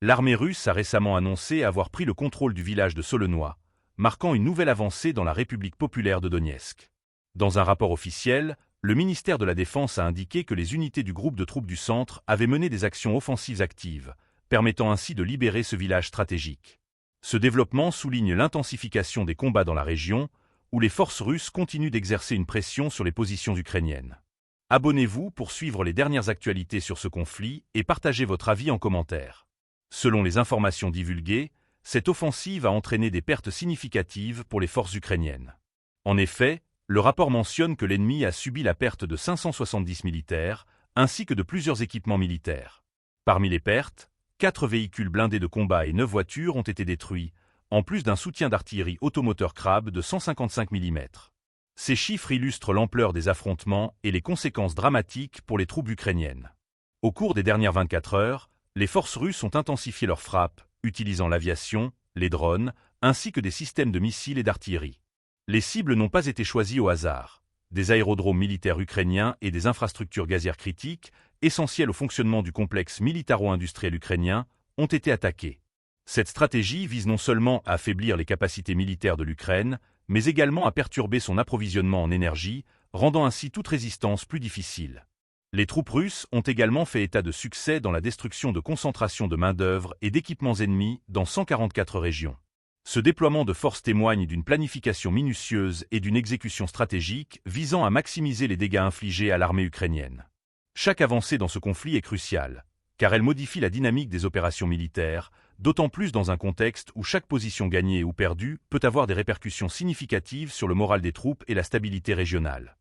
L'armée russe a récemment annoncé avoir pris le contrôle du village de Solenoï, marquant une nouvelle avancée dans la République populaire de Donetsk. Dans un rapport officiel, le ministère de la Défense a indiqué que les unités du groupe de troupes du centre avaient mené des actions offensives actives, permettant ainsi de libérer ce village stratégique. Ce développement souligne l'intensification des combats dans la région, où les forces russes continuent d'exercer une pression sur les positions ukrainiennes. Abonnez-vous pour suivre les dernières actualités sur ce conflit et partagez votre avis en commentaire. Selon les informations divulguées, cette offensive a entraîné des pertes significatives pour les forces ukrainiennes. En effet, le rapport mentionne que l'ennemi a subi la perte de 570 militaires, ainsi que de plusieurs équipements militaires. Parmi les pertes, 4 véhicules blindés de combat et 9 voitures ont été détruits, en plus d'un soutien d'artillerie automoteur Krab de 155 mm. Ces chiffres illustrent l'ampleur des affrontements et les conséquences dramatiques pour les troupes ukrainiennes. Au cours des dernières 24 heures, les forces russes ont intensifié leurs frappes, utilisant l'aviation, les drones, ainsi que des systèmes de missiles et d'artillerie. Les cibles n'ont pas été choisies au hasard. Des aérodromes militaires ukrainiens et des infrastructures gazières critiques, essentielles au fonctionnement du complexe militaro-industriel ukrainien, ont été attaqués. Cette stratégie vise non seulement à affaiblir les capacités militaires de l'Ukraine, mais également à perturber son approvisionnement en énergie, rendant ainsi toute résistance plus difficile. Les troupes russes ont également fait état de succès dans la destruction de concentrations de main-d'œuvre et d'équipements ennemis dans 144 régions. Ce déploiement de forces témoigne d'une planification minutieuse et d'une exécution stratégique visant à maximiser les dégâts infligés à l'armée ukrainienne. Chaque avancée dans ce conflit est cruciale, car elle modifie la dynamique des opérations militaires, d'autant plus dans un contexte où chaque position gagnée ou perdue peut avoir des répercussions significatives sur le moral des troupes et la stabilité régionale.